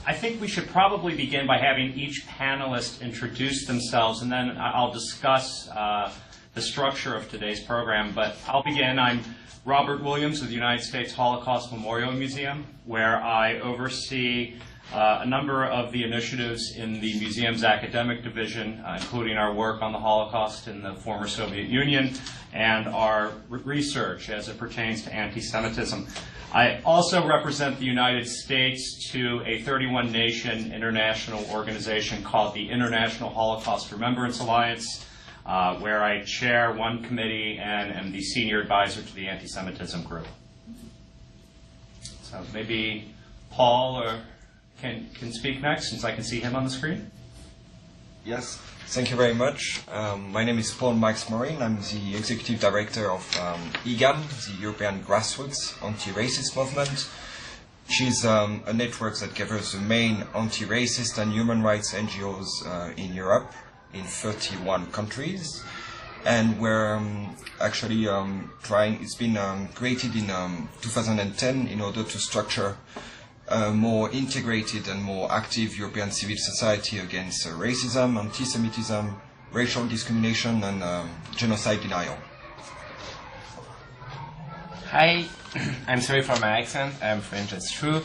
I think we should probably begin by having each panelist introduce themselves, and then I'll discuss the structure of today's program. But I'll begin. I'm Robert Williams of the United States Holocaust Memorial Museum, where I oversee a number of the initiatives in the museum's academic division, including our work on the Holocaust in the former Soviet Union and our research as it pertains to anti-Semitism. I also represent the United States to a 31-nation international organization called the International Holocaust Remembrance Alliance, where I chair one committee and am the senior advisor to the anti-Semitism group. So maybe Paul can speak next, since I can see him on the screen. Yes, thank you very much. My name is Paul Max-Morin. I'm the executive director of EGAM, the European Grassroots Anti-Racist Movement, which is a network that gathers the main anti-racist and human rights NGOs in Europe, in 31 countries. And we're actually it's been created in 2010 in order to structure a more integrated and more active European civil society against racism, anti-Semitism, racial discrimination, and genocide denial. Hi, I'm sorry for my accent, I'm French, that's true.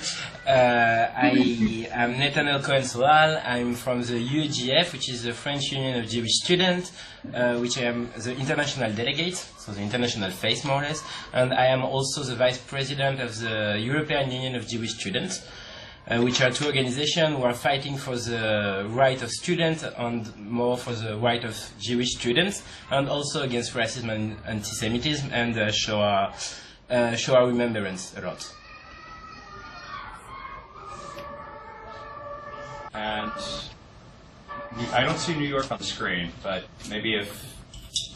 I am Nathaniel Cohen-Soal, I'm from the UEGF, which is the French Union of Jewish Students, which I am the international delegate, so the international face more or less, and I am also the vice president of the European Union of Jewish Students, which are two organizations who are fighting for the right of students and more for the right of Jewish students, and also against racism and anti-Semitism, and show our remembrance a lot. And I don't see New York on the screen, but maybe if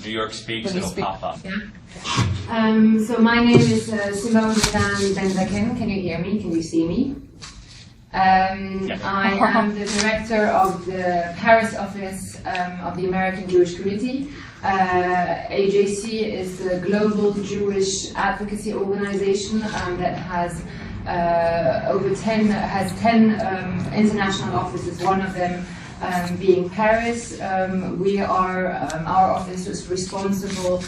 New York speaks, it'll pop up. Yeah. So my name is Simone Ben-Zaken. Can you hear me? Can you see me? I am the director of the Paris office of the American Jewish Committee. AJC is the global Jewish advocacy organization that has 10 international offices, one of them being Paris. Our office is responsible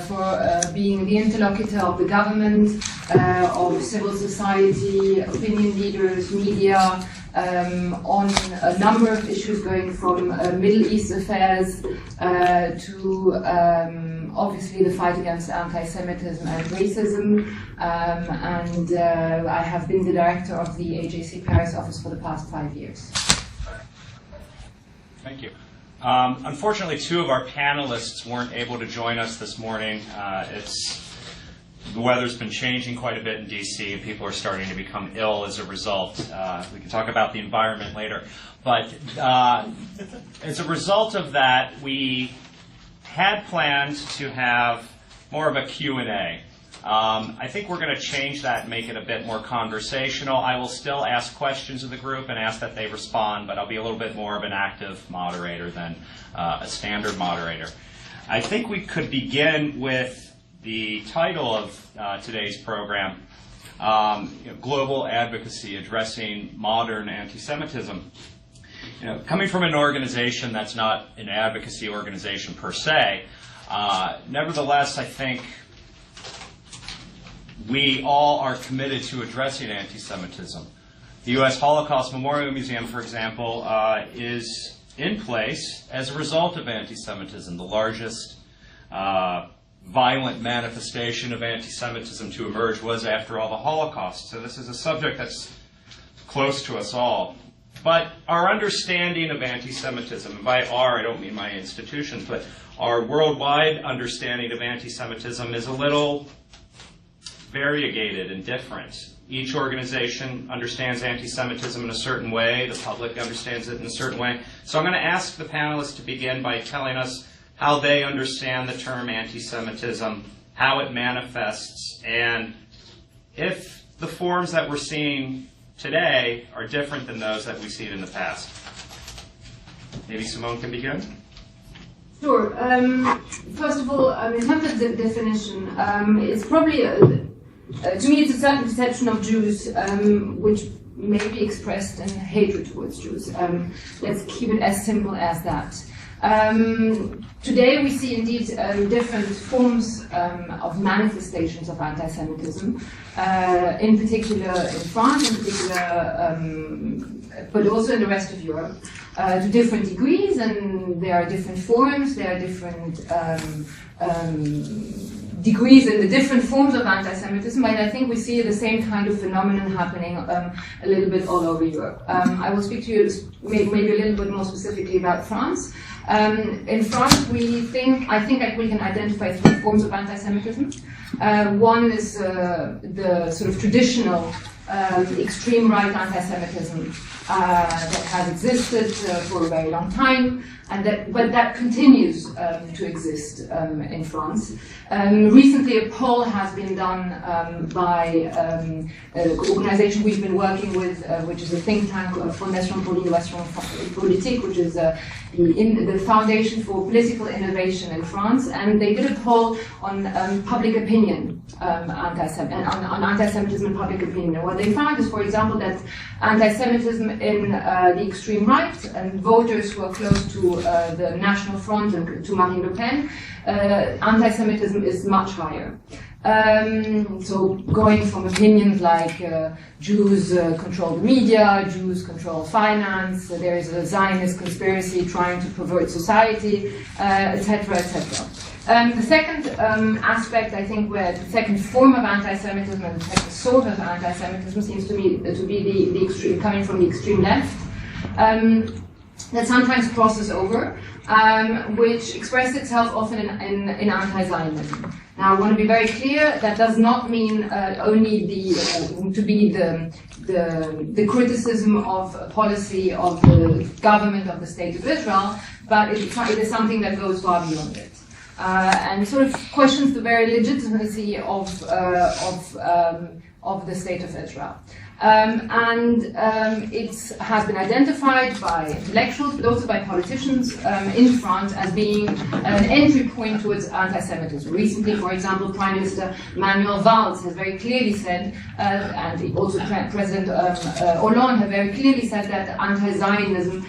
for being the interlocutor of the government, of civil society, opinion leaders, media, on a number of issues going from Middle East affairs to obviously the fight against anti-Semitism and racism. I have been the director of the AJC Paris office for the past 5 years. Thank you. Unfortunately, two of our panelists weren't able to join us this morning. The weather's been changing quite a bit in D.C., and people are starting to become ill as a result. We can talk about the environment later. But as a result of that, we had planned to have more of a Q&A. I think we're going to change that and make it a bit more conversational. I will still ask questions of the group and ask that they respond, but I'll be a little bit more of an active moderator than a standard moderator. I think we could begin with the title of today's program, Global Advocacy, Addressing Modern Anti-Semitism. Coming from an organization that's not an advocacy organization per se, nevertheless, I think we all are committed to addressing anti-Semitism. The U.S. Holocaust Memorial Museum, for example, is in place as a result of anti-Semitism, the largest violent manifestation of anti-Semitism to emerge was, after all, the Holocaust. So this is a subject that's close to us all. But our understanding of anti-Semitism, and by our, I don't mean my institutions, but our worldwide understanding of anti-Semitism is a little variegated and different. Each organization understands anti-Semitism in a certain way. The public understands it in a certain way. So I'm going to ask the panelists to begin by telling us how they understand the term anti-Semitism, how it manifests, and if the forms that we're seeing today are different than those that we've seen in the past. Maybe Simone can begin? Sure. First of all, in terms of the definition, it's probably, to me, it's a certain perception of Jews which may be expressed in hatred towards Jews. Let's keep it as simple as that. Today we see indeed different forms of manifestations of anti-Semitism, in particular in France, in particular, but also in the rest of Europe, to different degrees, and there are different forms, there are different degrees in the different forms of anti-Semitism, and I think we see the same kind of phenomenon happening a little bit all over Europe. I will speak to you maybe a little bit more specifically about France. In France, I think we can identify three forms of anti-Semitism. One is the sort of traditional extreme right anti-Semitism that has existed for a very long time, but that continues to exist in France. Recently, a poll has been done by an organization we've been working with, which is a think tank, Fondation pour l'innovation politique, which is the Foundation for Political Innovation in France, and they did a poll on public opinion, on anti-Semitism and public opinion. And what they found is, for example, that anti-Semitism in the extreme right and voters who are close to the National Front and to Marine Le Pen, anti-Semitism is much higher. So going from opinions like Jews control the media, Jews control finance, there is a Zionist conspiracy trying to pervert society, etc., etc. The second aspect, I think, where the second form of anti-Semitism and the second sort of anti-Semitism seems to be the extreme, coming from the extreme left, that sometimes crosses over, which expresses itself often in anti-Zionism. Now, I want to be very clear, that does not mean only the criticism of policy of the government of the State of Israel, but it is something that goes far beyond it. And sort of questions the very legitimacy of the State of Israel. It has been identified by intellectuals, but also by politicians in France as being an entry point towards anti-Semitism. Recently, for example, Prime Minister Manuel Valls has very clearly said, and also President Hollande have very clearly said that anti-Zionism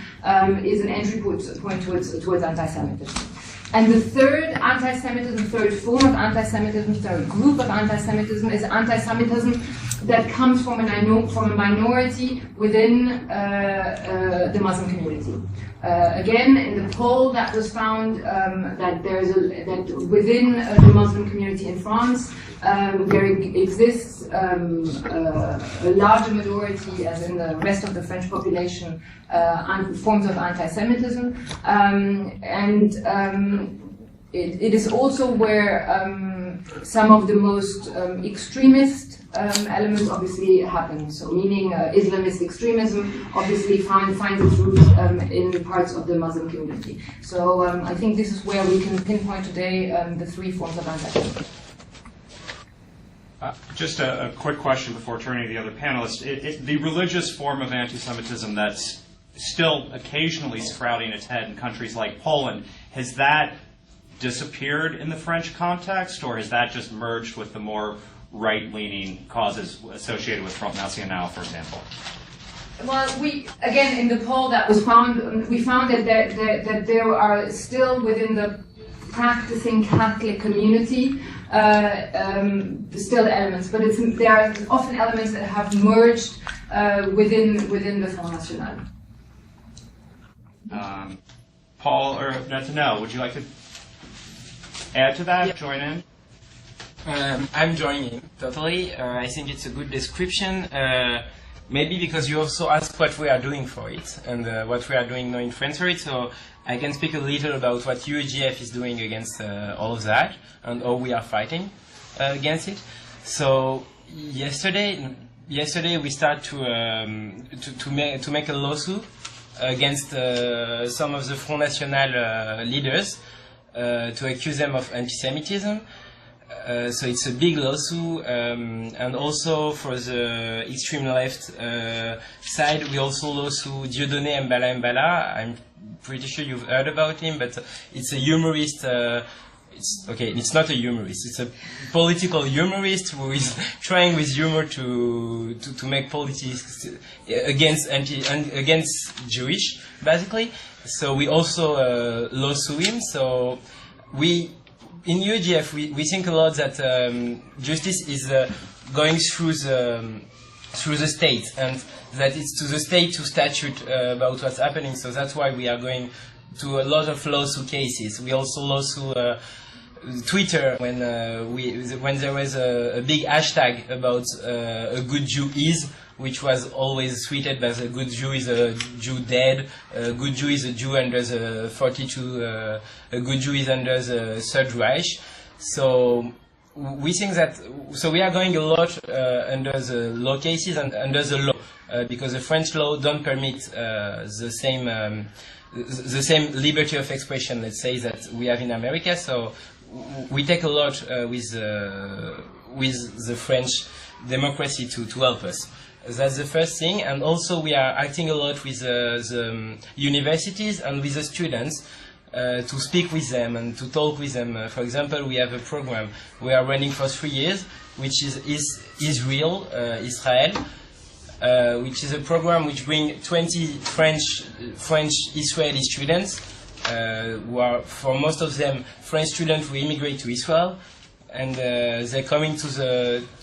is an entry point towards anti-Semitism. And the third anti-Semitism, third form of anti-Semitism, third group of anti-Semitism is anti-Semitism that comes from a minority within the Muslim community. Again, in the poll that was found, that within the Muslim community in France, there exists a larger majority, as in the rest of the French population, forms of anti-Semitism, it is also where some of the most extremist elements obviously happen. So, meaning Islamist extremism obviously finds its roots in parts of the Muslim community. So, I think this is where we can pinpoint today the three forms of anti-Semitism. Just a quick question before turning to the other panelists. The religious form of anti-Semitism that's still occasionally sprouting its head in countries like Poland, has that disappeared in the French context, or has that just merged with the more right-leaning causes associated with Front National, for example? Well, again, in the poll that was found, we found that there are still within the practicing Catholic community still elements, but there are often elements that have merged within the Front National. Paul or Netanel, would you like to add to that? Yeah. Join in? I'm joining, totally. I think it's a good description. Maybe because you also asked what we are doing for it, and what we are doing now in France for it, so I can speak a little about what UEGF is doing against all of that, and how we are fighting against it. So yesterday we start to make a lawsuit against some of the Front National leaders to accuse them of anti-Semitism. So it's a big lawsuit, and also for the extreme left side, we also lawsuit Dieudonné Mbala. I'm pretty sure you've heard about him, but it's a humorist it's not a humorist. It's a political humorist who is trying with humor to make politics against Jewish, basically. So we also lawsuit him. So in UGF we think a lot that justice is going through the state, and that it's to the state to statute about what's happening. So that's why we are going to a lot of lawsuit cases. We also lawsuit Twitter when there was a big hashtag about a good Jew is, which was always tweeted as a good Jew is a Jew dead, a good Jew is a Jew under the 42, a good Jew is under the Third Reich. So we think that, so we are going a lot under the law cases and under the law, because the French law don't permit the same liberty of expression, let's say, that we have in America. So we take a lot with the French democracy to help us. That's the first thing, and also we are acting a lot with the universities and with the students to speak with them and to talk with them. For example, we have a program we are running for 3 years, which is Israel, which is a program which brings 20 French Israeli students, who are, for most of them, French students who immigrate to Israel. And they're coming to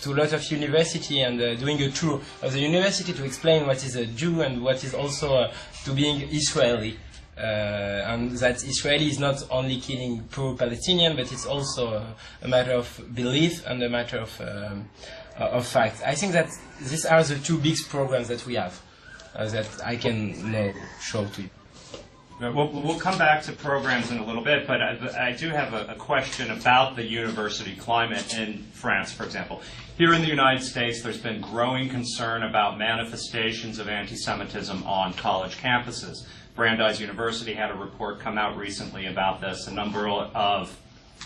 a lot of university and doing a tour of the university to explain what is a Jew and what is also to being Israeli. And that Israeli is not only killing poor Palestinians, but it's also a matter of belief and a matter of fact. I think that these are the two big programs that we have that I can show to you. We'll come back to programs in a little bit, but I do have a question about the university climate in France, for example. Here in the United States, there's been growing concern about manifestations of anti-Semitism on college campuses. Brandeis University had a report come out recently about this. A number of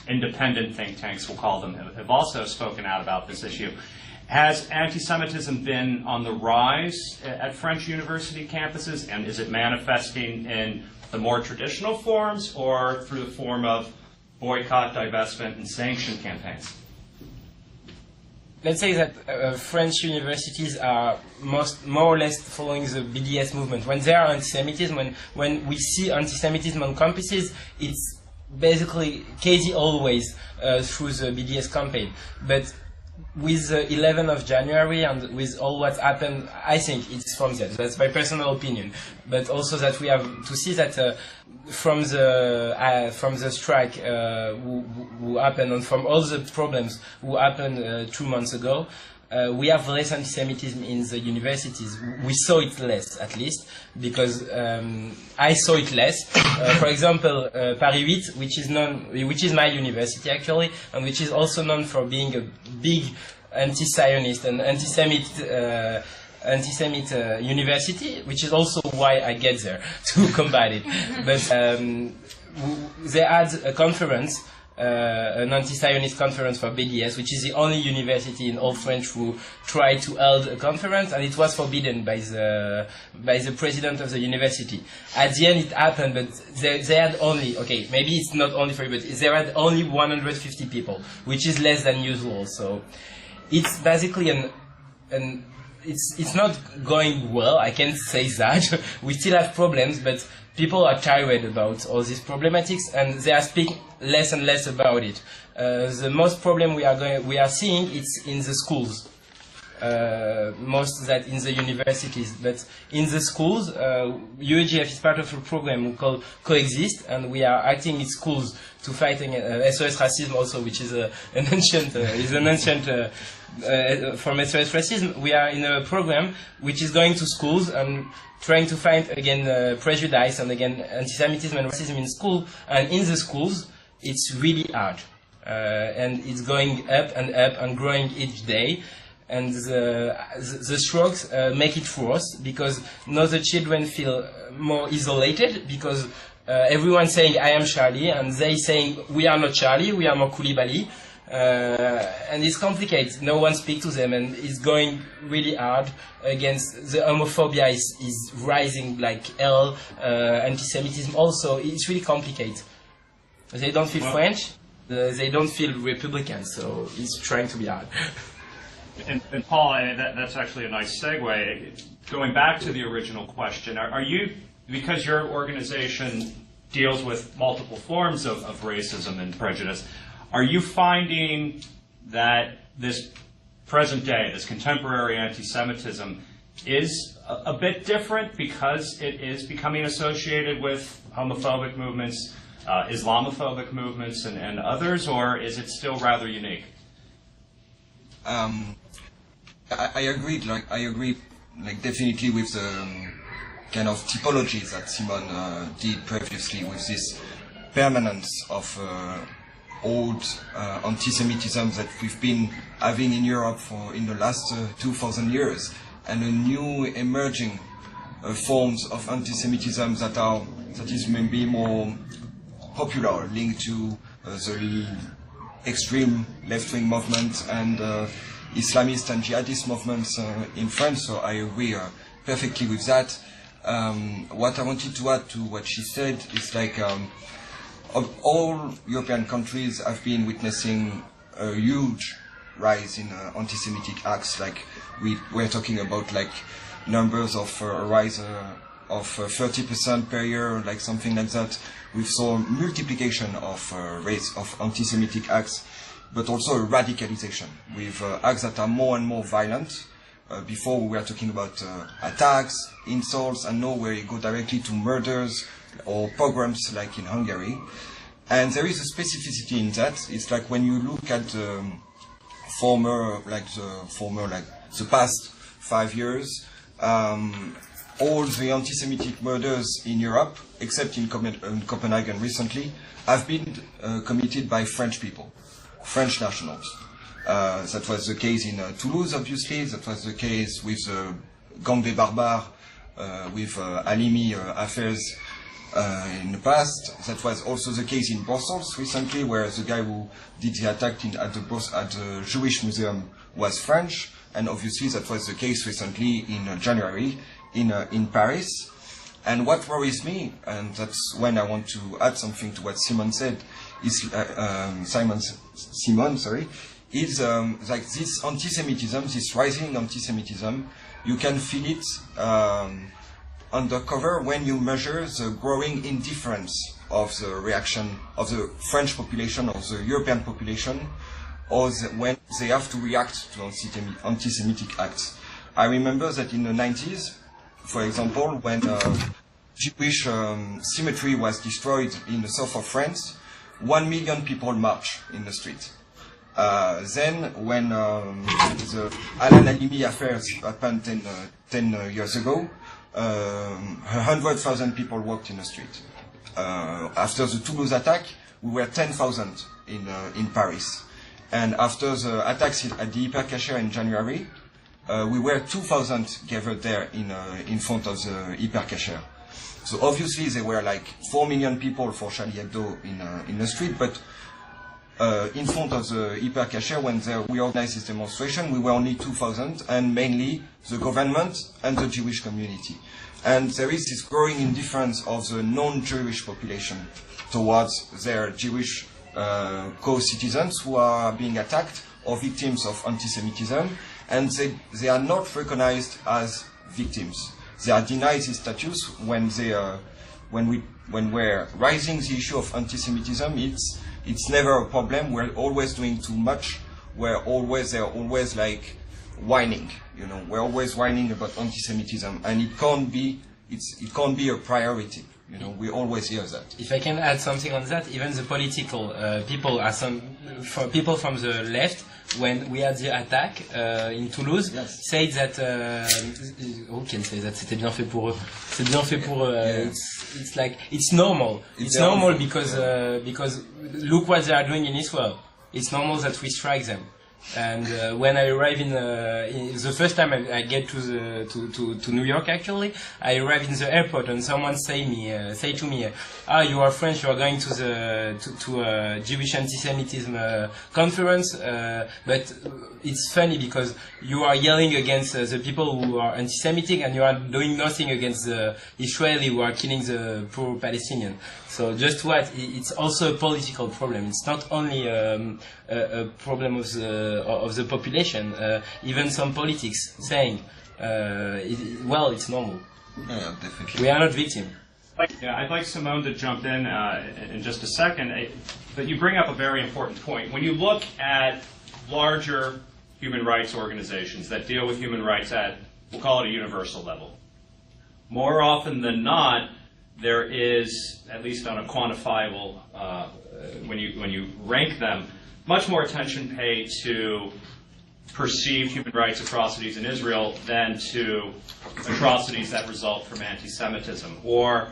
independent think tanks, we'll call them, have also spoken out about this issue. Has anti-Semitism been on the rise at French university campuses, and is it manifesting in the more traditional forms or through the form of boycott, divestment, and sanction campaigns? Let's say that French universities are more or less following the BDS movement. When there are anti-Semitism, when we see anti-Semitism on campuses, it's basically crazy always through the BDS campaign. But with the 11th of January and with all what happened, I think it's from that. That's my personal opinion. But also that we have to see that from the strike who happened and from all the problems who happened 2 months ago, we have less anti-Semitism in the universities. We saw it less, at least, because I saw it less. For example, Paris 8, which is my university actually, and which is also known for being a big anti-Zionist and anti-Semite university, which is also why I get there to combat it. But they had a conference. An anti-Zionist conference for BDS, which is the only university in all French who tried to hold a conference, and it was forbidden by the president of the university. At the end it happened, but they had only, okay, maybe it's not only for, but they had only 150 people, which is less than usual. So it's basically it's not going well, I can't say that. We still have problems, but people are tired about all these problematics, and they are speaking less and less about it. The most problem we are seeing it's in the schools, most that in the universities. But in the schools, UEGF is part of a program called Coexist, and we are acting in schools to fight SOS racism also, which is an ancient from SOS racism. We are in a program which is going to schools and trying to fight again prejudice and again anti-Semitism and racism in school. And in the schools, it's really hard, and it's going up and growing each day. And the strokes make it worse, because now the children feel more isolated, because everyone's saying I am Charlie, and they saying we are not Charlie, we are more Koulibaly. And it's complicated. No one speaks to them, and it's going really hard against the homophobia is rising like hell. Anti-Semitism also. It's really complicated. They don't feel French. they don't feel Republican, so it's trying to be hard. And Paul, that's actually a nice segue. Going back to the original question, are you, because your organization deals with multiple forms of racism and prejudice, are you finding that this present day, this contemporary anti-Semitism, is a bit different because it is becoming associated with homophobic movements, Islamophobic movements, and others, or is it still rather unique? I agree. Definitely with the kind of typologies that Simon did previously, with this permanence of old anti-Semitism that we've been having in Europe in the last 2,000 years, and a new emerging forms of anti-Semitism that is maybe more popular, linked to the extreme left-wing movement and Islamist and jihadist movements in France. So I agree perfectly with that. What I wanted to add to what she said is all European countries have been witnessing a huge rise in anti-Semitic acts. We're talking about numbers of rise of 30% per year, something like that. We saw multiplication of rates of anti-Semitic acts, but also a radicalization with acts that are more and more violent. Before we were talking about attacks, insults, and now we go directly to murders or pogroms like in Hungary. And there is a specificity in that. It's like when you look at the past 5 years, all the anti-Semitic murders in Europe, except in Copenhagen recently, have been committed by French people, French nationals. That was the case in Toulouse, obviously. That was the case with the Gang des Barbares, with Halimi affairs in the past. That was also the case in Brussels recently, where the guy who did the attack at the Jewish Museum was French. And obviously that was the case recently in January in Paris. And what worries me, and that's when I want to add something to what Simon said, is Simon, is this anti-Semitism, this rising anti-Semitism, you can feel it undercover when you measure the growing indifference of the reaction of the French population, of the European population, or when they have to react to anti-Semitic acts. I remember that in the 90s, for example, when Jewish cemetery was destroyed in the south of France, 1 million people marched in the street. Then, when the Alan Halimi affairs happened 10 years ago, 100,000 people walked in the street. After the Toulouse attack, we were 10,000 in Paris. And after the attacks at the Hypercacher in January, we were 2,000 gathered there in front of the Hypercacher. So obviously there were 4 million people for Charlie Hebdo in the street, but in front of the Hypercacher, when we organized this demonstration, we were only 2,000, and mainly the government and the Jewish community. And there is this growing indifference of the non-Jewish population towards their Jewish co-citizens who are being attacked or victims of anti-Semitism, and they are not recognized as victims. They are denied this status when we're raising the issue of anti-Semitism. It's never a problem. We're always doing too much. They're always whining. We're always whining about anti-Semitism, and it can't be a priority. We always hear that. If I can add something on that, even the political people people from the left, when we had the attack in Toulouse, yes, said that who can say that c'était bien fait pour eux. C'est bien fait pour eux. It's like it's normal. It's normal because look what they are doing in Israel. It's normal that we strike them. And when I arrive in the first time I get to New York, actually, I arrive in the airport and someone say to me, you are French, you are going to a Jewish antisemitism conference, but it's funny because you are yelling against the people who are anti-Semitic and you are doing nothing against the Israeli who are killing the poor Palestinian. So just what? It's also a political problem. It's not only a problem of the population. Even some politics saying, well, it's normal. Yeah, definitely. We are not victims. Yeah, I'd like Simone to jump in just a second. But you bring up a very important point. When you look at larger human rights organizations that deal with human rights at, we'll call it a universal level, more often than not, there is, at least on a quantifiable, when you rank them, much more attention paid to perceived human rights atrocities in Israel than to atrocities that result from anti-Semitism or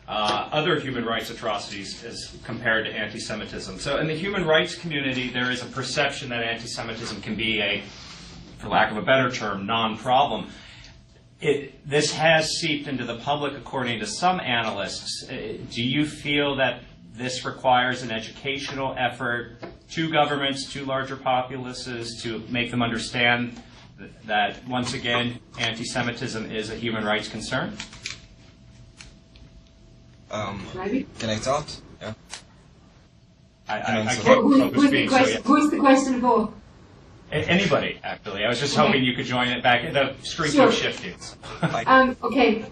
other human rights atrocities as compared to anti-Semitism. So in the human rights community, there is a perception that anti-Semitism can be a, for lack of a better term, non-problem. This has seeped into the public, according to some analysts. Do you feel that this requires an educational effort to governments, to larger populaces, to make them understand that, once again, anti-Semitism is a human rights concern? Can I start? Yeah. I can't speak. Who's the question for? Anybody, actually. I was just hoping you could join it back. The screen keeps shifting. Okay.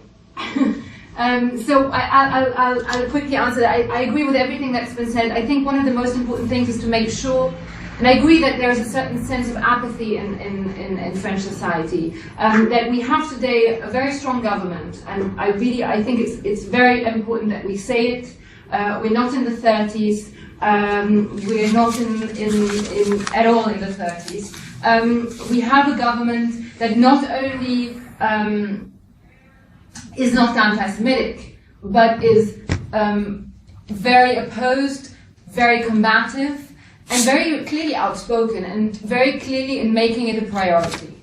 So I'll quickly answer that. I agree with everything that's been said. I think one of the most important things is to make sure, and I agree that there is a certain sense of apathy in French society, that we have today a very strong government, and I think it's very important that we say it. We're not in the 30s. We're not at all in the 30s. We have a government that not only is not anti-Semitic, but is very opposed, very combative, and very clearly outspoken, and very clearly in making it a priority.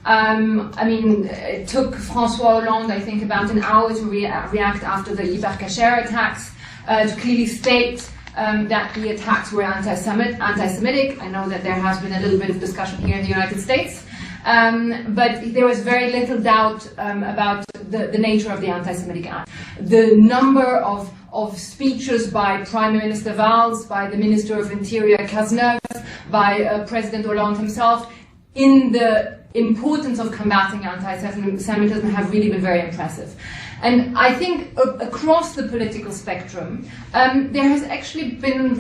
I mean, it took François Hollande, I think, about an hour to react after the Hyper Cacher attacks, to clearly state that the attacks were anti-Semitic. I know that there has been a little bit of discussion here in the United States, but there was very little doubt about the nature of the anti-Semitic act. The number of speeches by Prime Minister Valls, by the Minister of Interior Cazeneuve, by President Hollande himself, in the importance of combating anti-Semitism have really been very impressive. And I think across the political spectrum, there has actually been a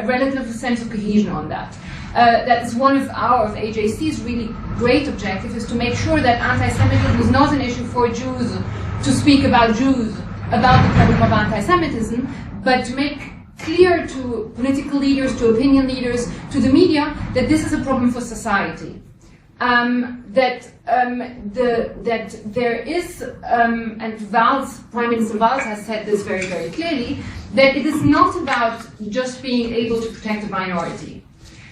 relative sense of cohesion on that. That's one of AJC's really great objectives, is to make sure that anti-Semitism is not an issue for Jews to speak about Jews, about the problem of anti-Semitism, but to make clear to political leaders, to opinion leaders, to the media, that this is a problem for society. That there is, and Prime Minister Valls has said this very, very clearly, that it is not about just being able to protect a minority.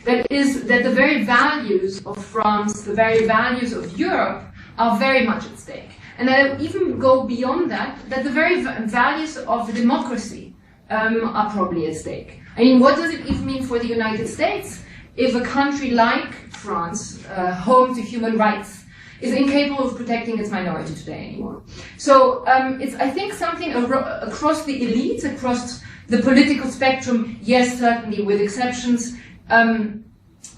That the very values of France, the very values of Europe, are very much at stake. And I even go beyond that the very values of democracy are probably at stake. I mean, what does it even mean for the United States if a country like France, home to human rights, is incapable of protecting its minority today anymore? So it's, I think, something across the elites, across the political spectrum, yes, certainly with exceptions,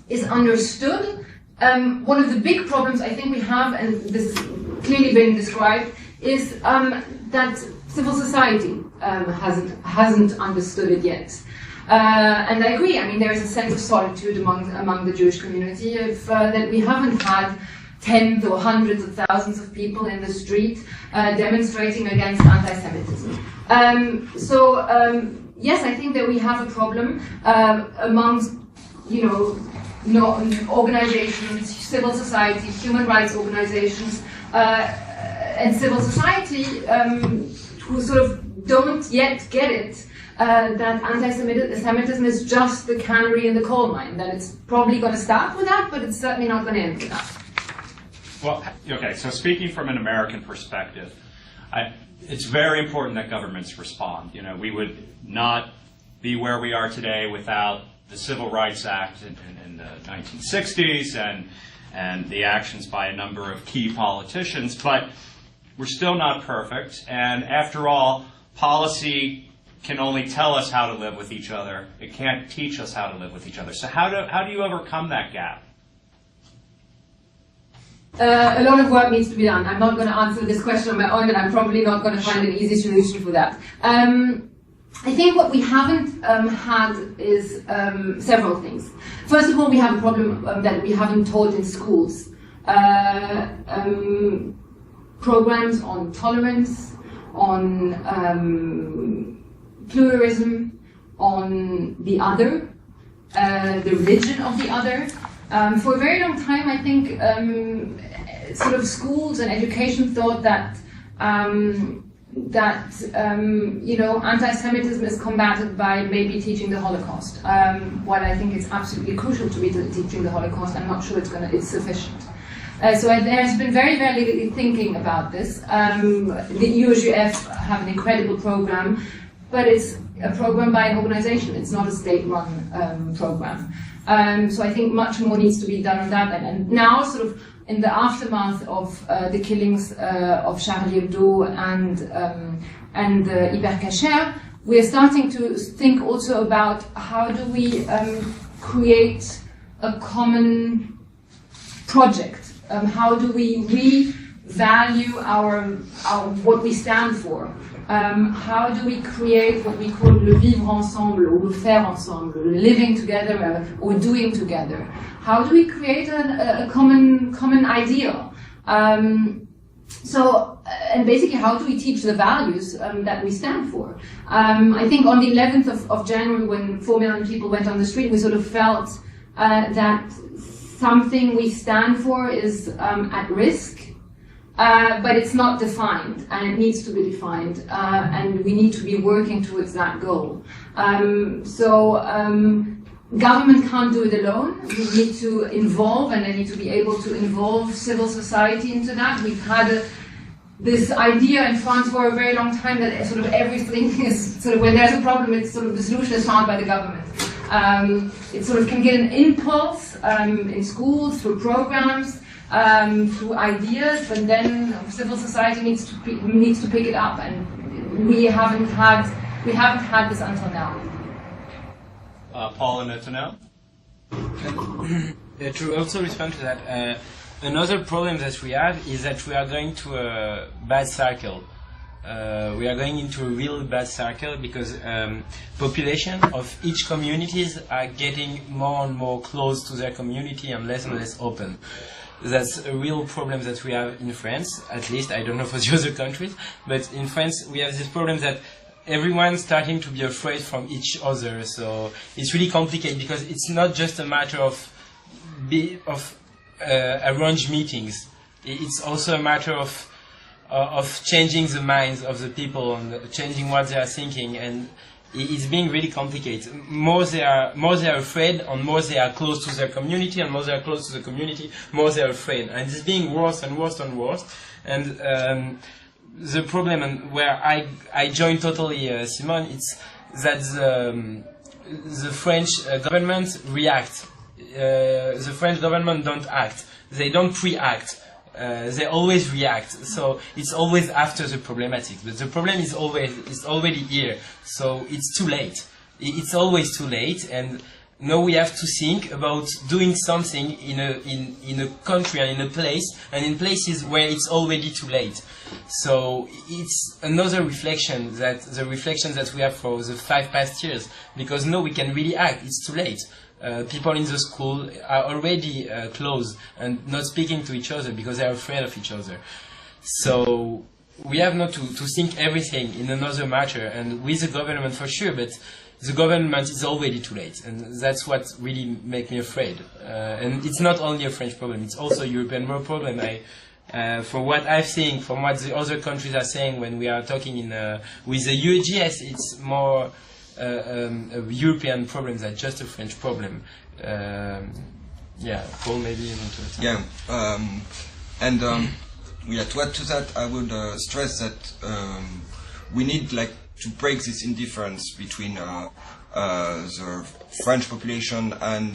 is understood. One of the big problems I think we have, and this has clearly been described, is that civil society hasn't understood it yet. And I agree. I mean, there is a sense of solitude among the Jewish community that we haven't had tens or hundreds of thousands of people in the street demonstrating against anti-Semitism. Yes, I think that we have a problem amongst, organizations, civil society, human rights organizations, and civil society who sort of don't yet get it. that anti-Semitism is just the canary in the coal mine, that it's probably going to start with that, but it's certainly not going to end with that. Well, okay, so speaking from an American perspective, it's very important that governments respond. You know, we would not be where we are today without the Civil Rights Act in the 1960s and the actions by a number of key politicians, but we're still not perfect, and after all, policy can only tell us how to live with each other. It can't teach us how to live with each other. So how do you overcome that gap? A lot of work needs to be done. I'm not going to answer this question on my own, and I'm probably not going to find an easy solution for that. I think what we haven't had is several things. First of all, we have a problem that we haven't taught in schools. Programs on tolerance, on pluralism, on the other, the religion of the other. For a very long time, I think sort of schools and education thought that you know, anti-Semitism is combated by maybe teaching the Holocaust. While I think it's absolutely crucial to be teaching the Holocaust, I'm not sure it's sufficient. So there's been very, very little thinking about this. The USGF have an incredible program, but it's a program by an organization. It's not a state-run program. So I think much more needs to be done on that. And now, sort of, in the aftermath of the killings of Charlie Hebdo and Iber Cacher, we are starting to think also about how do we create a common project. How do we revalue our what we stand for? How do we create what we call le vivre ensemble, or le faire ensemble, living together or doing together? How do we create a common ideal? And basically, how do we teach the values that we stand for? I think on the 11th of January, when 4 million people went on the street, we sort of felt that something we stand for is at risk, but it's not defined, and it needs to be defined, and we need to be working towards that goal. Government can't do it alone. We need to involve, and they need to be able to involve civil society into that. We've had this idea in France for a very long time that sort of everything is sort of, when there's a problem, it's sort of the solution is found by the government. It sort of can get an impulse in schools, through programs, through ideas, but then civil society needs to pick it up, and we haven't had this until now. Paul and Netanel? To also respond to that, another problem that we have is that we are going to a bad cycle. We are going into a real bad circle because population of each communities are getting more and more close to their community and less open. That's a real problem that we have in France, at least. I don't know for the other countries, but in France we have this problem that everyone's starting to be afraid from each other. So it's really complicated because it's not just a matter of arrange meetings. It's also a matter of changing the minds of the people and changing what they are thinking, and it's being really complicated. More they are afraid, and more they are close to their community, and more they are close to the community, more they are afraid, and it's being worse and worse and worse. And the problem, and where I join totally Simone, it's that the French government reacts. The French government don't act. They don't pre-act. They always react, so it's always after the problematic. But the problem is already here, so it's too late. It's always too late, and now we have to think about doing something in a country and in a place, and in places where it's already too late. So it's another reflection the reflection that we have for the 5 past years, because now we can really act. It's too late. People in the school are already close and not speaking to each other because they are afraid of each other. So we have not to think everything in another matter, and with the government for sure, but the government is already too late, and that's what really makes me afraid. And it's not only a French problem, it's also a European problem. From what I've seen, from what the other countries are saying when we are talking with the UGS, it's more a European problem than just a French problem. Yeah, Paul, maybe you want to. Yeah, yeah. To add to that, I would stress that we need to break this indifference between the French population and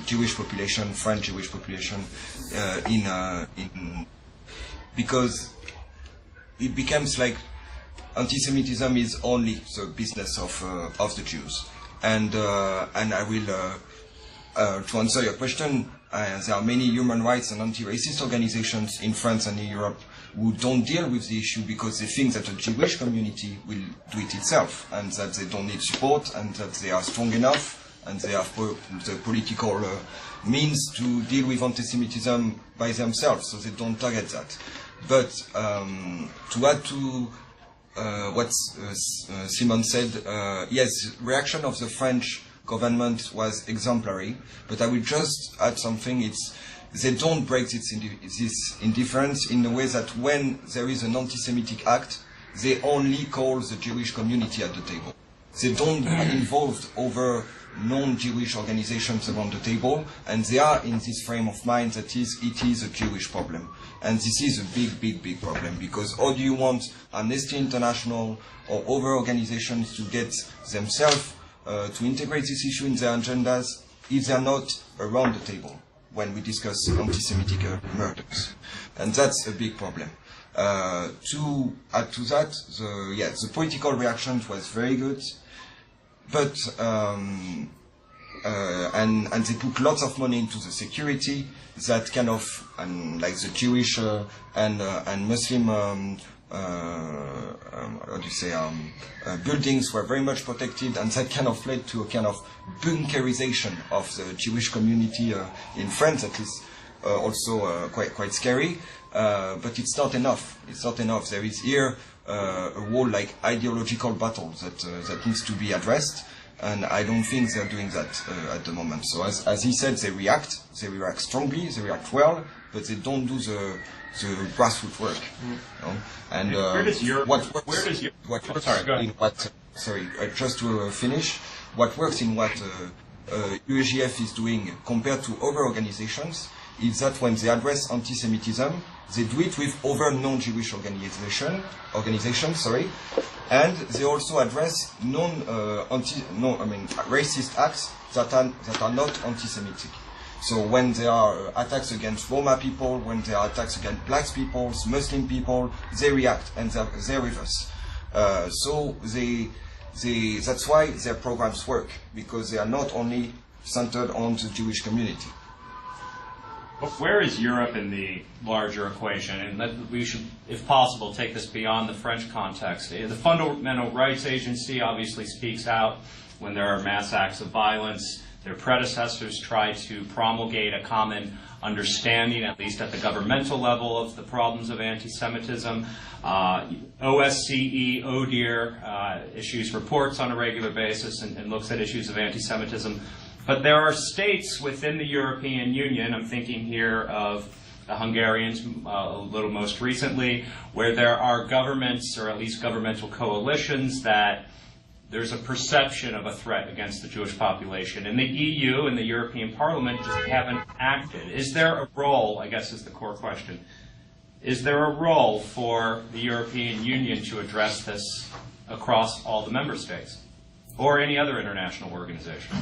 Jewish population, French Jewish population, because it becomes like anti-Semitism is only the business of the Jews, and I will. To answer your question, there are many human rights and anti-racist organizations in France and in Europe who don't deal with the issue because they think that the Jewish community will do it itself and that they don't need support and that they are strong enough and they have the political means to deal with anti-Semitism by themselves, so they don't target that. But to add to what Simon said, yes, reaction of the French government was exemplary, but I will just add something. They don't break this indifference in the way that when there is an anti-Semitic act, they only call the Jewish community at the table. They don't involve over non-Jewish organizations around the table, and they are in this frame of mind that it is a Jewish problem. And this is a big problem, because how do you want Amnesty International or other organizations to get themselves to integrate this issue in their agendas if they are not around the table when we discuss anti-Semitic murders? And that's a big problem. To add to that, the political reaction was very good, but and they put lots of money into the security that kind of, like the Jewish and Muslim buildings were very much protected, and that kind of led to a kind of bunkerization of the Jewish community in France. That is also quite scary, but it's not enough. It's not enough. There is here a whole ideological battle that needs to be addressed, and I don't think they're doing that at the moment. So as he said, they react strongly, they react well, but they don't do the grassroots work. You know? And just to finish, what works in what UEGF is doing compared to other organizations is that when they address anti-Semitism, they do it with other non-Jewish organizations, and they also address racist acts that are not anti-Semitic. So when there are attacks against Roma people, when there are attacks against black people, Muslim people, they react and they're with us. So that's why their programs work, because they are not only centered on the Jewish community. Where is Europe in the larger equation? And we should, if possible, take this beyond the French context. The Fundamental Rights Agency obviously speaks out when there are mass acts of violence. Their predecessors tried to promulgate a common understanding, at least at the governmental level, of the problems of anti-Semitism. OSCE, ODIHR, issues reports on a regular basis and looks at issues of anti-Semitism. But there are states within the European Union, I'm thinking here of the Hungarians a little most recently, where there are governments, or at least governmental coalitions, that there's a perception of a threat against the Jewish population. And the EU and the European Parliament just haven't acted. Is there a role, I guess is the core question, is there a role for the European Union to address this across all the member states, or any other international organization?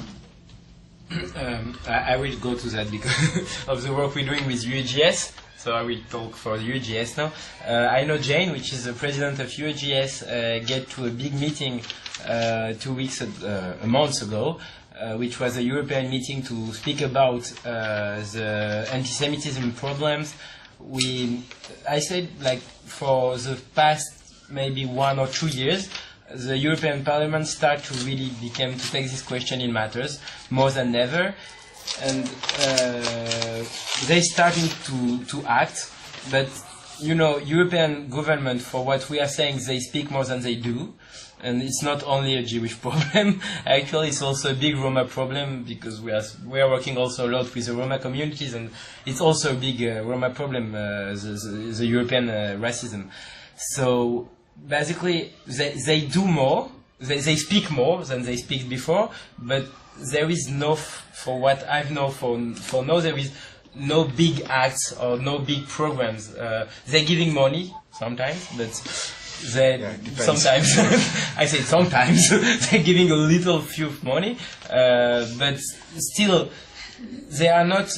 I will go to that because of the work we're doing with UEGS. So I will talk for UEGS now. I know Jane, which is the president of UEGS, get to a big meeting a month ago, which was a European meeting to speak about the anti-Semitism problems. I said, for the past maybe 1 or 2 years, the European Parliament started to really take this question in matters more than ever, and they starting to act. But European government, for what we are saying, they speak more than they do, and it's not only a Jewish problem. Actually, it's also a big Roma problem, because we are working also a lot with the Roma communities, and it's also a big Roma problem, the European racism. So basically, they do more, they speak more than they speak before, but there is no, for what I've known for now, there is no big acts or no big programs. They're giving money sometimes, but sometimes, I say sometimes, they're giving a little few money, but still, they are not,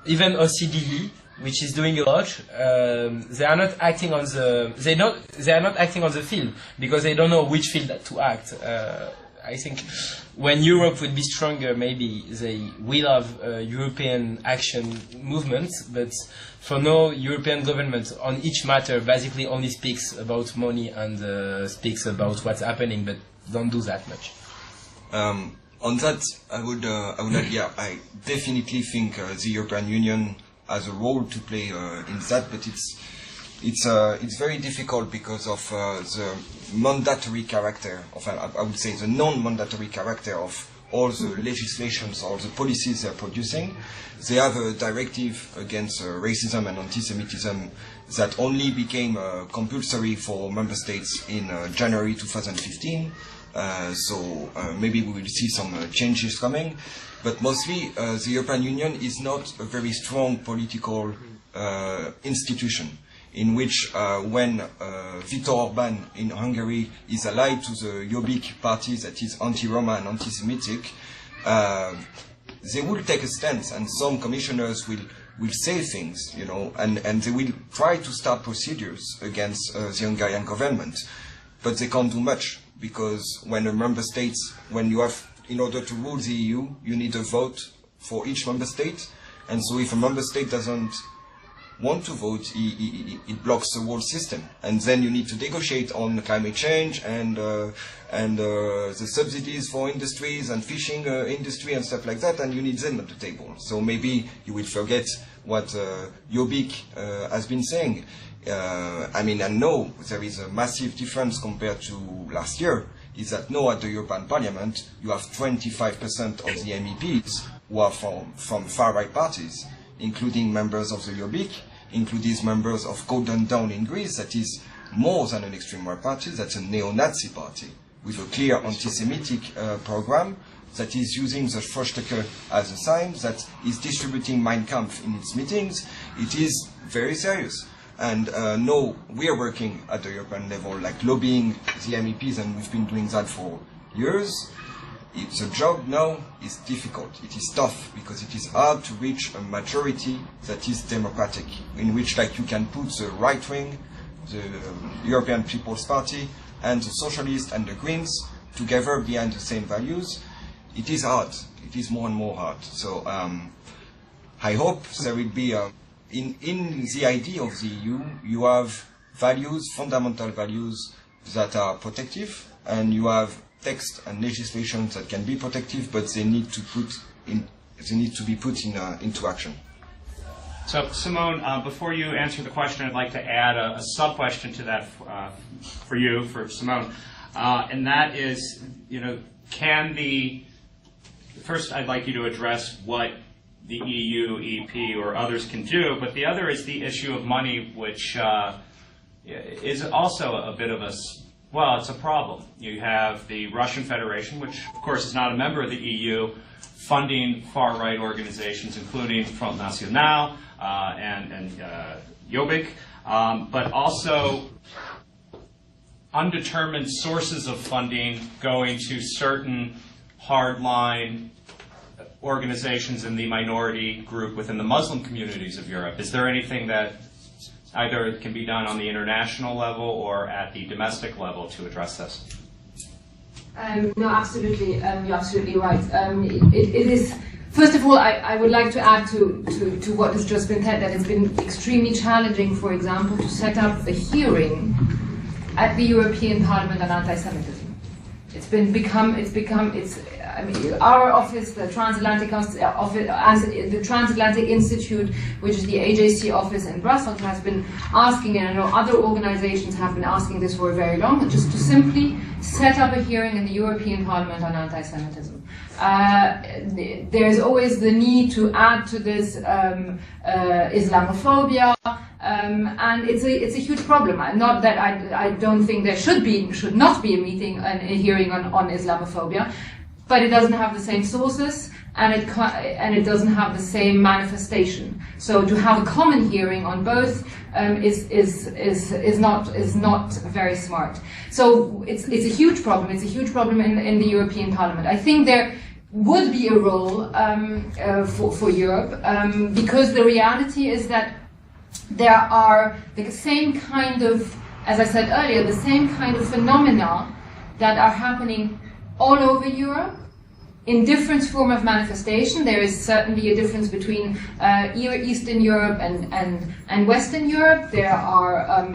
even OCDE, which is doing a lot, they are not acting on the, they are not acting on the field, because they don't know which field to act. I think when Europe will be stronger, maybe they will have European action movements, but for now, European government on each matter basically only speaks about money and speaks about what's happening, but don't do that much. On that, I would add, yeah, I definitely think the European Union has a role to play in that, but it's very difficult because of the mandatory character of, I would say, the non-mandatory character of all the legislations or the policies they're producing. They have a directive against racism and anti-Semitism that only became compulsory for member states in January 2015. So maybe we will see some changes coming. But mostly, the European Union is not a very strong political institution, in which when Viktor Orban in Hungary is allied to the Jobbik party that is anti-Roma and anti-Semitic, they will take a stance, and some commissioners will say things, you know, and they will try to start procedures against the Hungarian government. But they can't do much, because when a member state, when you have, in order to rule the EU, you need a vote for each member state, and so if a member state doesn't want to vote, it blocks the whole system, and then you need to negotiate on climate change and the subsidies for industries and fishing industry and stuff like that, and you need them at the table. So maybe you will forget what Jobbik has been saying. I mean, and no, there is a massive difference compared to last year, is that now at the European Parliament you have 25% of the MEPs who are from far-right parties, including members of the Jobbik, including members of Golden Dawn in Greece, that is more than an extreme right party, that's a neo-Nazi party, with a clear anti-Semitic program, that is using the Frostöcke as a sign, that is distributing Mein Kampf in its meetings. It is very serious. And no, we are working at the European level, like lobbying the MEPs, and we've been doing that for years. The job now is difficult. It is tough because it is hard to reach a majority that is democratic, in which, like, you can put the right wing, the European People's Party, and the Socialists and the Greens together behind the same values. It is hard. It is more and more hard. So I hope there will be in the idea of the EU, you have values, fundamental values that are protective, and you have text and legislation that can be protective, but they need to be put into action. So, Simone, before you answer the question, I'd like to add a sub-question to that for Simone, and that is, you know, first I'd like you to address what the EU, EP, or others can do, but the other is the issue of money, which is also a bit of well, it's a problem. You have the Russian Federation, which of course is not a member of the EU, funding far-right organizations, including Front National and Jobbik, but also undetermined sources of funding going to certain hardline organizations in the minority group within the Muslim communities of Europe. Is there anything that either can be done on the international level or at the domestic level to address this? No, absolutely. You're absolutely right. It is. First of all, I would like to add to what has just been said, that it's been extremely challenging, for example, to set up a hearing at the European Parliament on anti-Semitism. I mean, our office, the Transatlantic Office, as the Transatlantic Institute, which is the AJC office in Brussels, has been asking, and I know other organizations have been asking this for very long, just to simply set up a hearing in the European Parliament on anti-Semitism. There's always the need to add to this Islamophobia, and it's a huge problem. Not that I don't think there should not be a meeting and a hearing on Islamophobia, but it doesn't have the same sources, and it doesn't have the same manifestation. So to have a common hearing on both is not very smart. So it's a huge problem. It's a huge problem in the European Parliament. I think there would be a role for Europe, because the reality is that there are the same kind of, as I said earlier, the same kind of phenomena that are happening all over Europe in different form of manifestation. There is certainly a difference between Eastern Europe and Western Europe. There are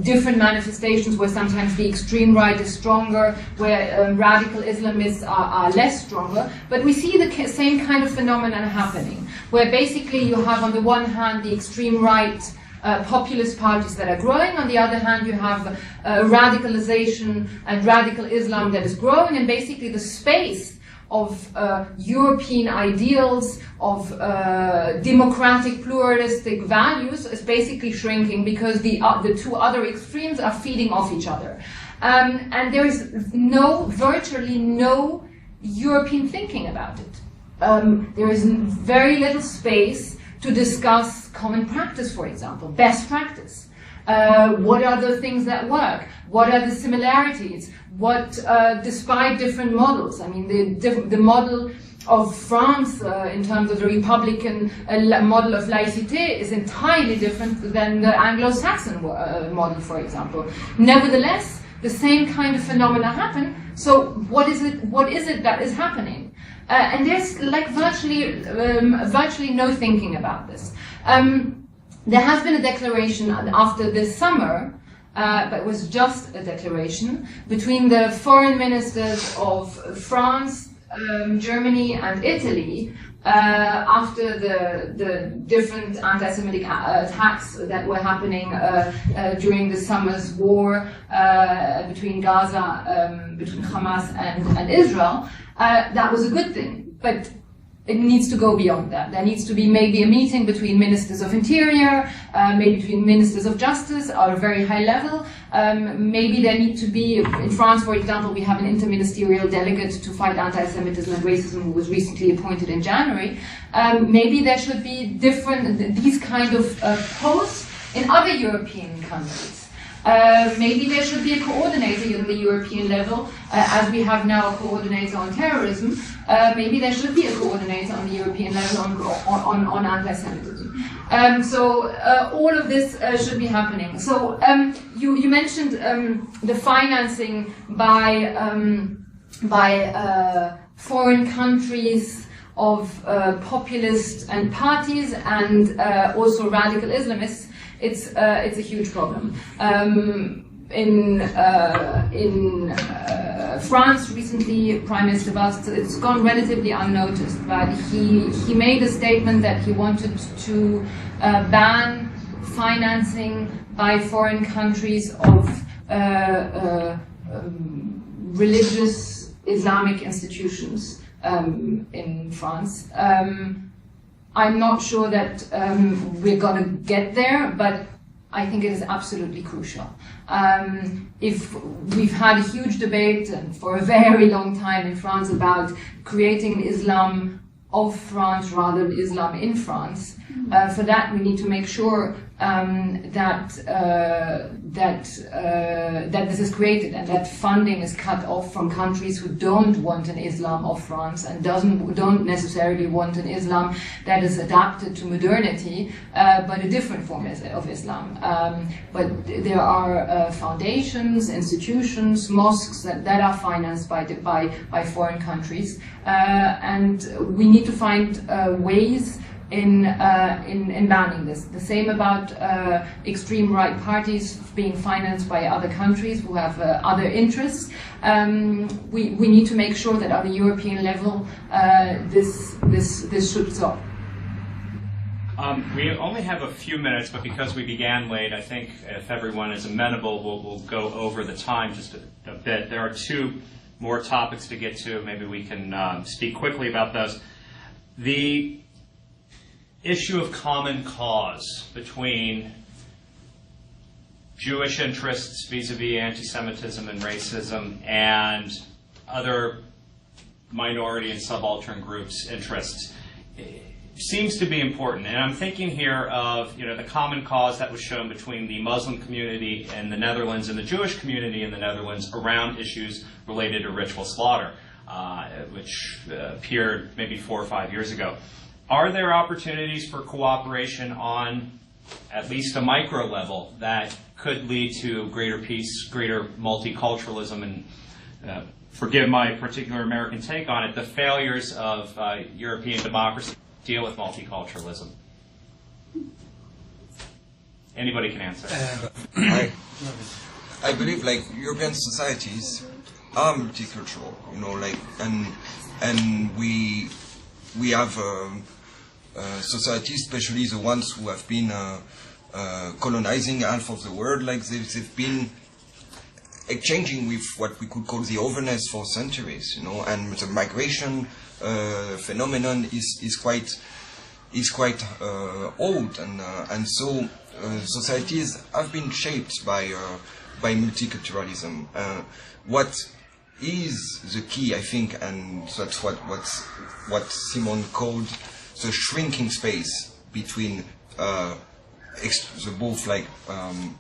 different manifestations where sometimes the extreme right is stronger, where radical Islamists are less stronger. But we see the same kind of phenomenon happening, where basically you have on the one hand the extreme right populist parties that are growing. On the other hand, you have radicalization and radical Islam that is growing, and basically the space of European ideals, of democratic pluralistic values is basically shrinking, because the two other extremes are feeding off each other. And there is virtually no European thinking about it. There is very little space to discuss common practice, for example, best practice. What are the things that work? What are the similarities? What, despite different models, I mean, the model of France in terms of the Republican model of laïcité is entirely different than the Anglo-Saxon model, for example. Nevertheless, the same kind of phenomena happen. So what is it that is happening? And there's like virtually no thinking about this. There has been a declaration after this summer, but it was just a declaration, between the foreign ministers of France, Germany and Italy, after the different anti-Semitic attacks that were happening during the summer's war between Gaza, between Hamas and Israel. That was a good thing, but it needs to go beyond that. There needs to be maybe a meeting between ministers of interior, maybe between ministers of justice at a very high level. Maybe there need to be, in France, for example, we have an interministerial delegate to fight anti-Semitism and racism who was recently appointed in January. Maybe there should be these kind of posts in other European countries. Maybe there should be a coordinator in the European level, as we have now a coordinator on terrorism. Maybe there should be a coordinator on the European level on anti-Semitism. So all of this should be happening. So you mentioned the financing by foreign countries of populist and parties and also radical Islamists. It's a huge problem. In France recently, Prime Minister Valls, it's gone relatively unnoticed, but he made a statement that he wanted to ban financing by foreign countries of religious Islamic institutions in France. I'm not sure that we're going to get there, but I think it is absolutely crucial. If we've had a huge debate and for a very long time in France about creating an Islam of France rather than Islam in France, for that we need to make sure that this is created and that funding is cut off from countries who don't want an Islam of France and don't necessarily want an Islam that is adapted to modernity, but a different form of Islam. But there are foundations, institutions, mosques that are financed by foreign countries, and we need to find ways in banning this. The same about extreme right parties being financed by other countries who have other interests. We need to make sure that at the European level this should stop. We only have a few minutes, but because we began late, I think if everyone is amenable, we'll go over the time just a bit. There are two more topics to get to. Maybe we can speak quickly about those. The issue of common cause between Jewish interests vis-a-vis anti-Semitism and racism and other minority and subaltern groups' interests seems to be important. And I'm thinking here of the common cause that was shown between the Muslim community in the Netherlands and the Jewish community in the Netherlands around issues related to ritual slaughter, which appeared maybe 4 or 5 years ago. Are there opportunities for cooperation on at least a micro level that could lead to greater peace, greater multiculturalism, and forgive my particular American take on it, the failures of European democracy deal with multiculturalism? Anybody can answer. I believe European societies are multicultural, and we have societies, especially the ones who have been colonizing half of the world, they've been exchanging with what we could call the overness for centuries, and the migration phenomenon is quite old, and so societies have been shaped by multiculturalism. What is the key, I think, and that's what Simon called the shrinking space between the both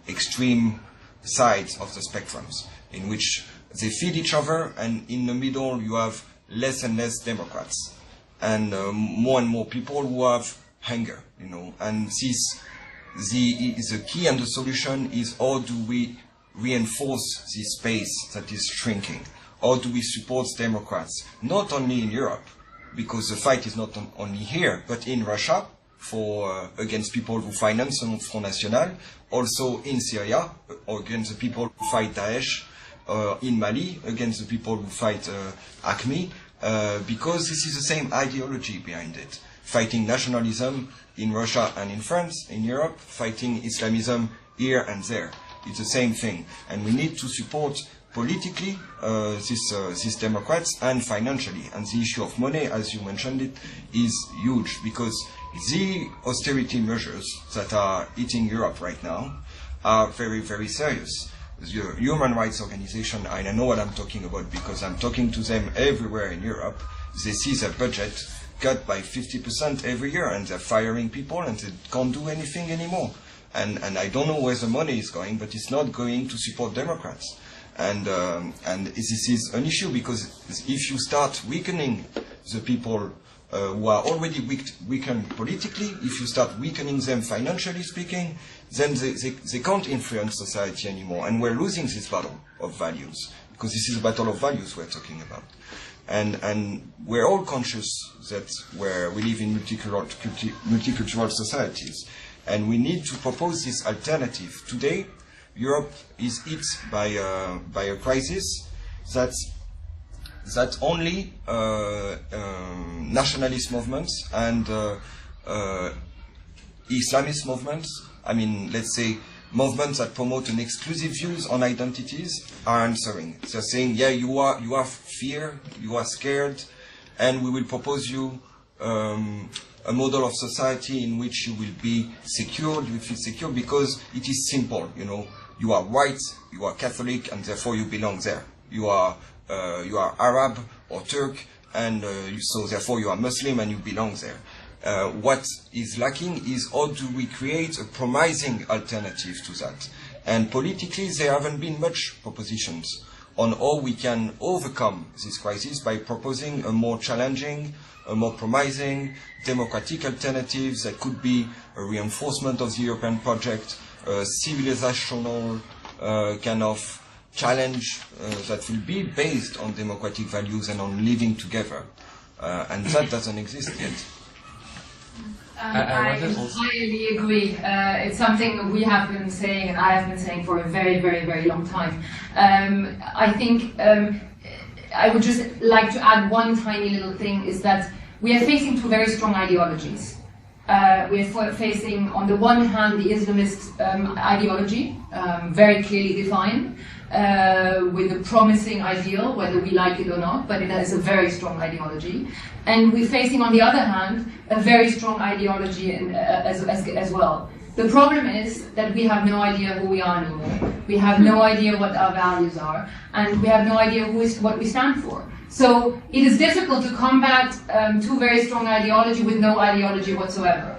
extreme sides of the spectrums, in which they feed each other, and in the middle you have less and less Democrats, and more and more people who have hunger, and the key and the solution is how do we reinforce this space that is shrinking? How do we support Democrats, not only in Europe, because the fight is not only here, but in Russia, against people who finance Front National, also in Syria, against the people who fight Daesh, in Mali, against the people who fight ACME, because this is the same ideology behind it. Fighting nationalism in Russia and in France, in Europe, fighting Islamism here and there. It's the same thing. And we need to support politically these Democrats and financially. And the issue of money, as you mentioned it, is huge, because the austerity measures that are hitting Europe right now are very, very serious. The human rights organization, and I know what I'm talking about because I'm talking to them everywhere in Europe, they see their budget cut by 50% every year, and they're firing people, and they can't do anything anymore. And I don't know where the money is going, but it's not going to support Democrats. And this is an issue, because if you start weakening the people who are already weakened politically, if you start weakening them financially speaking, then they can't influence society anymore. And we're losing this battle of values, because this is a battle of values we're talking about. And we're all conscious that we live in multicultural societies, and we need to propose this alternative. Today, Europe is hit by a crisis that only nationalist movements and Islamist movements, let's say movements that promote an exclusive views on identities, are answering. They're saying, yeah, you have fear, you are scared, and we will propose you a model of society in which you will be secure, you will feel secure, because it is simple, You are white, you are Catholic, and therefore you belong there. You are Arab or Turk, and so therefore you are Muslim and you belong there. What is lacking is how do we create a promising alternative to that? And politically there haven't been much propositions on how we can overcome this crisis by proposing a more challenging, a more promising, democratic alternatives that could be a reinforcement of the European project, a civilizational kind of challenge that will be based on democratic values and on living together. And that doesn't exist yet. I entirely agree. It's something we have been saying, and I have been saying for a very, very, very long time. I think I would just like to add one tiny little thing, is that we are facing two very strong ideologies. We are facing, on the one hand, the Islamist ideology, very clearly defined, with a promising ideal, whether we like it or not, but it has a very strong ideology. And we're facing, on the other hand, a very strong ideology as well. The problem is that we have no idea who we are anymore. We have no idea what our values are, and we have no idea what we stand for. So it is difficult to combat two very strong ideology with no ideology whatsoever.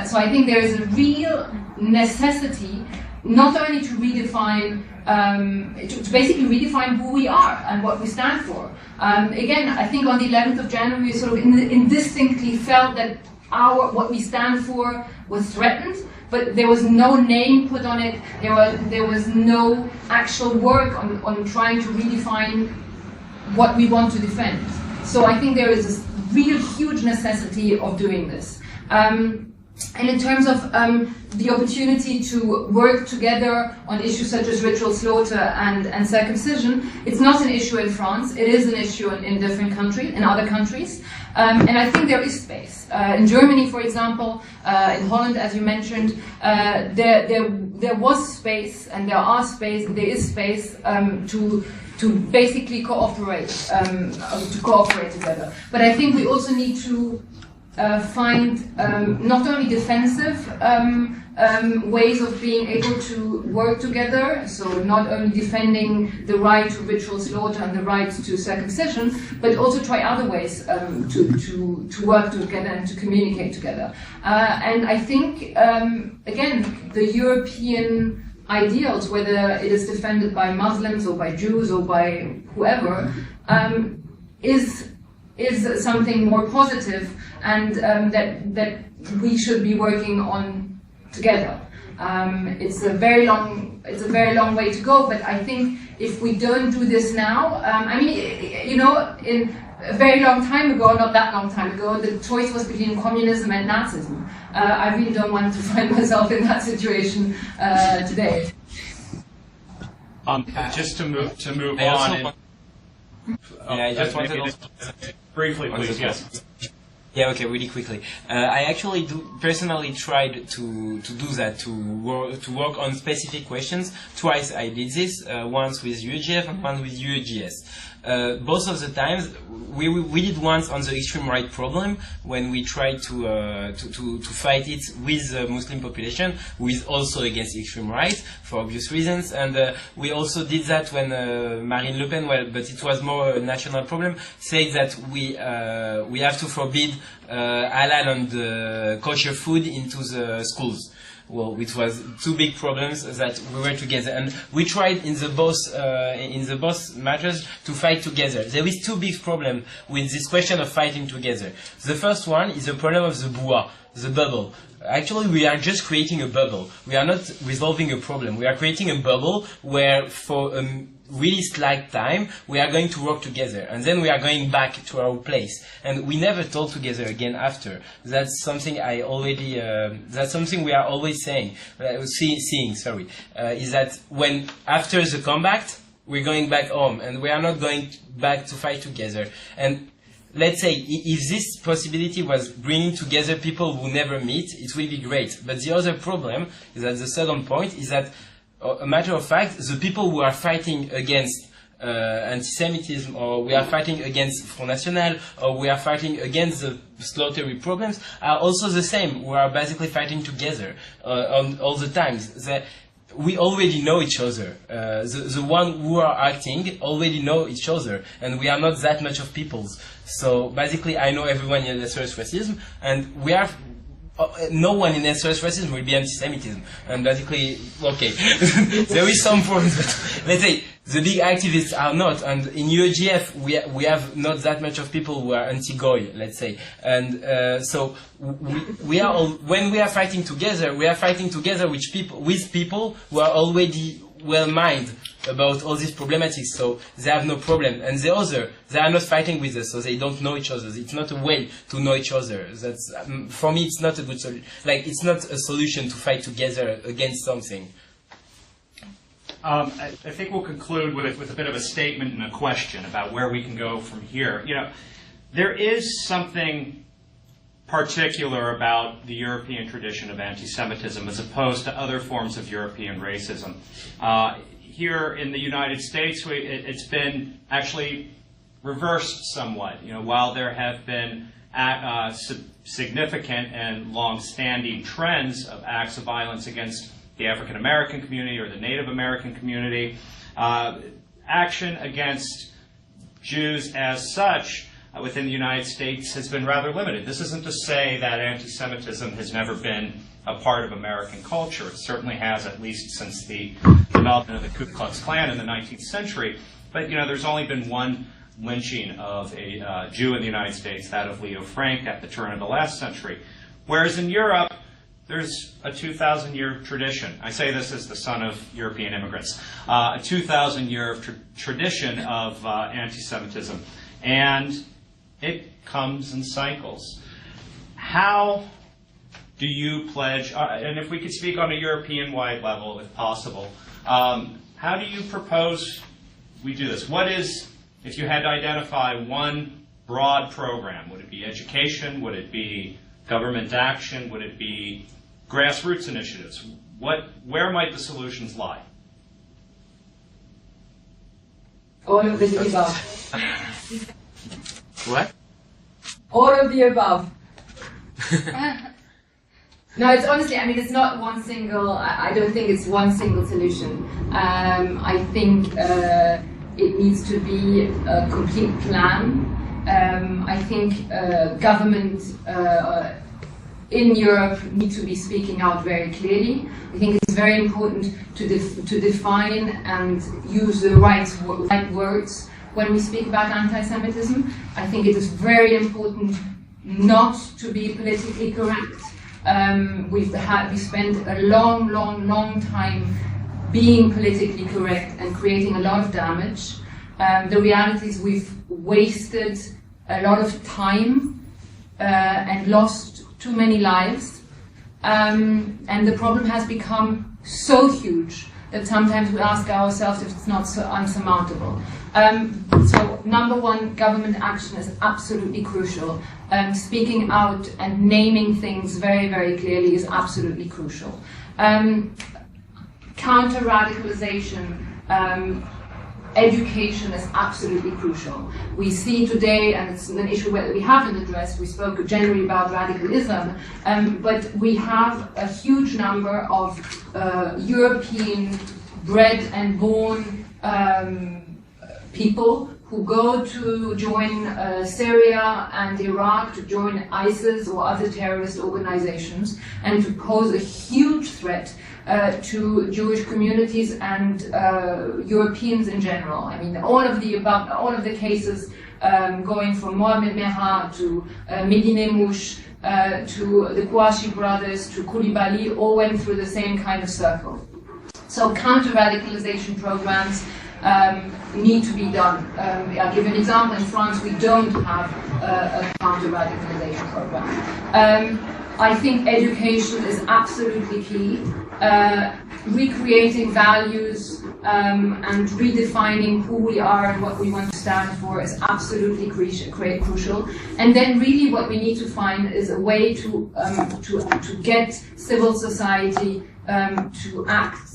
So I think there is a real necessity not only to redefine, to basically redefine who we are and what we stand for. Again, I think on the 11th of January, we sort of indistinctly felt that what we stand for was threatened, but there was no name put on it. There was no actual work on trying to redefine what we want to defend. So I think there is a real huge necessity of doing this. And in terms of the opportunity to work together on issues such as ritual slaughter and circumcision, it's not an issue in France. It is an issue in different countries, in other countries. And I think there is space. In Germany, for example, in Holland, as you mentioned, there was space, and there is space to basically cooperate together. But I think we also need to find not only defensive ways of being able to work together, so not only defending the right to ritual slaughter and the right to circumcision, but also try other ways to work together and to communicate together. And I think, again, the European ideals, whether it is defended by Muslims or by Jews or by whoever, is something more positive, and that we should be working on together. It's a very long way to go, but I think if we don't do this now, I mean, you know, in a very long time ago, not that long time ago, the choice was between communism and Nazism. I really don't want to find myself in that situation today. Just to move on. I just wanted also briefly, please. Yes. Yeah, okay, really quickly. I actually personally tried to do that, to work on specific questions. Twice I did this, once with UGF and once with UEGS. Both of the times, we did once on the extreme right problem, when we tried to fight it with the Muslim population, who is also against extreme right, for obvious reasons. And we also did that when Marine Le Pen, well, but it was more a national problem, said that we have to forbid halal and kosher food into the schools. Well, which was two big problems that we were together, and we tried in the both matters to fight together. There is two big problems with this question of fighting together. The first one is the problem of the bois, the bubble. Actually, we are just creating a bubble. We are not resolving a problem. We are creating a bubble where, for really slight time, we are going to work together, and then we are going back to our place, and we never talk together again after. That's something I already. That's something we are always saying. Sorry, is that when after the combat, we're going back home, and we are not going back to fight together. And let's say, if this possibility was bringing together people who never meet, it will be great. But the other problem is that the second point is that, a matter of fact, the people who are fighting against anti-Semitism, or we are fighting against Front National, or we are fighting against the slaughtery problems, are also the same. We are basically fighting together on all the times. We already know each other. The one who are acting already know each other, and we are not that much of peoples. So basically, I know everyone in SOS Racism, and we are. No one in SOS Racism will be anti-Semitism, and basically, okay, there is some problems, but let's say the big activists are not, and in UEGF we have not that much of people who are anti-Goy, let's say, and so we are all, when we are fighting together, we are fighting together with people who are already well mind about all these problematics, so they have no problem. And the other, they are not fighting with us, so they don't know each other. It's not a way to know each other. That's for me, it's not a good solution. Like, it's not a solution to fight together against something. I think we'll conclude with a bit of a statement and a question about where we can go from here. You know, there is something particular about the European tradition of anti-Semitism as opposed to other forms of European racism. Here in the United States, it's been actually reversed somewhat. You know, while there have been significant and long-standing trends of acts of violence against the African American community or the Native American community, action against Jews as such within the United States has been rather limited. This isn't to say that anti-Semitism has never been a part of American culture. It certainly has, at least since the development of the Ku Klux Klan in the 19th century. But, you know, there's only been one lynching of a Jew in the United States, that of Leo Frank, at the turn of the last century. Whereas in Europe, there's a 2,000-year tradition. I say this as the son of European immigrants. A 2,000-year tradition of anti-Semitism. And it comes in cycles. How do you pledge, and if we could speak on a European-wide level, if possible, how do you propose we do this? What is, if you had to identify one broad program, would it be education? Would it be government action? Would it be grassroots initiatives? Where might the solutions lie? All of the above. What? All of the above. No, it's honestly, I mean, it's not one single, I don't think it's one single solution. I think it needs to be a complete plan. I think government in Europe need to be speaking out very clearly. I think it's very important to define and use the right words when we speak about anti-Semitism. I think it is very important not to be politically correct. We spent a long time being politically correct and creating a lot of damage. The reality is we've wasted a lot of time and lost too many lives. And the problem has become so huge that sometimes we ask ourselves if it's not so unsurmountable. So number one, government action is absolutely crucial. Speaking out and naming things very, very clearly is absolutely crucial. Counter-radicalization, education is absolutely crucial. We see today, and it's an issue that we haven't addressed, we spoke generally about radicalism, but we have a huge number of European bred and born people who go to join Syria and Iraq, to join ISIS or other terrorist organizations, and to pose a huge threat to Jewish communities and Europeans in general. I mean, all of the cases going from Mohamed Merah to Medine Mouche to the Kouachi brothers to Koulibaly all went through the same kind of circle. So counter-radicalization programs need to be done. I'll give an example. In France, we don't have a counter-radicalization program. I think education is absolutely key. Recreating values and redefining who we are and what we want to stand for is absolutely crucial. And then really what we need to find is a way to get civil society to act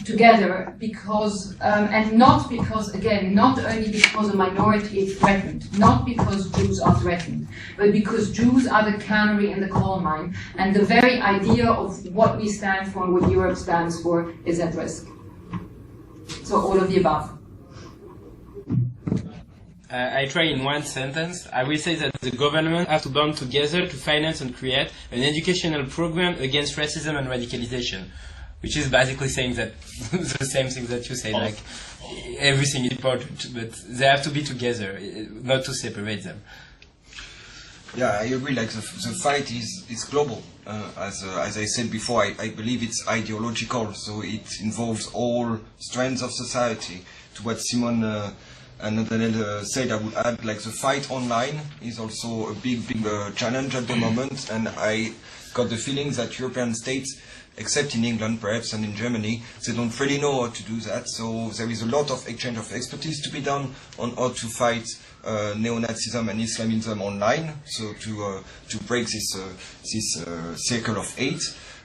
together, because and not because, again, not only because a minority is threatened, not because Jews are threatened, but because Jews are the canary in the coal mine, and the very idea of what we stand for and what Europe stands for is at risk. So all of the above. I try in one sentence. I will say that the government have to band together to finance and create an educational program against racism and radicalization, which is basically saying that the same thing that you say, like everything is important, but they have to be together, not to separate them. Yeah, I agree. Like the fight is global. As I said before, I believe it's ideological, so it involves all strands of society. To what Simon and Nathaniel said, I would add, like, the fight online is also a big challenge at the moment, and I got the feeling that European states, except in England perhaps and in Germany, they don't really know how to do that. So there is a lot of exchange of expertise to be done on how to fight neo-Nazism and Islamism online. So to break this circle of hate,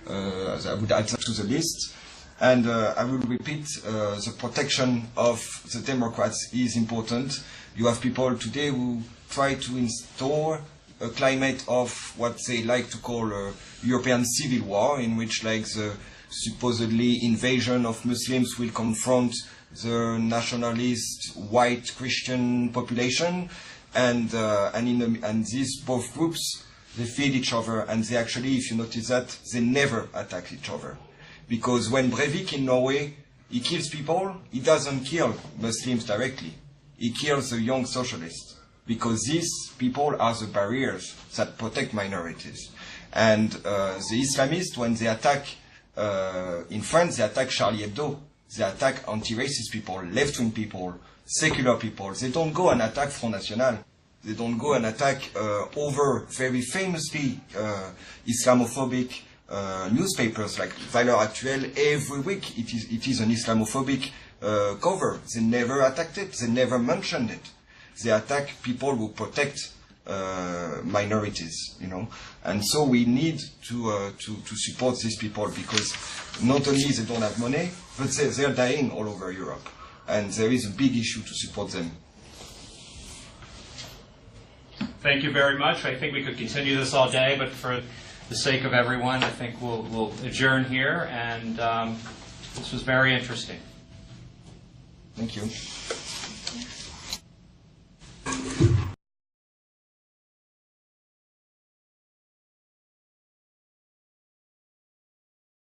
I would add that to the list. And I will repeat, the protection of the Democrats is important. You have people today who try to install a climate of what they like to call a European civil war, in which, like, the supposedly invasion of Muslims will confront the nationalist white Christian population, and these both groups, they feed each other, and they actually, if you notice that, they never attack each other. Because when Breivik in Norway, he kills people, he doesn't kill Muslims directly. He kills the young socialists, because these people are the barriers that protect minorities. And the Islamists, when they attack, in France, they attack Charlie Hebdo. They attack anti-racist people, left-wing people, secular people. They don't go and attack Front National. They don't go and attack over very famously Islamophobic newspapers like Valeurs Actuelles. Every week it is an Islamophobic cover. They never attacked it. They never mentioned it. They attack people who protect minorities, you know. And so we need to support these people, because not only they don't have money, but they're dying all over Europe. And there is a big issue to support them. Thank you very much. I think we could continue this all day, but for the sake of everyone, I think we'll adjourn here. And this was very interesting. Thank you.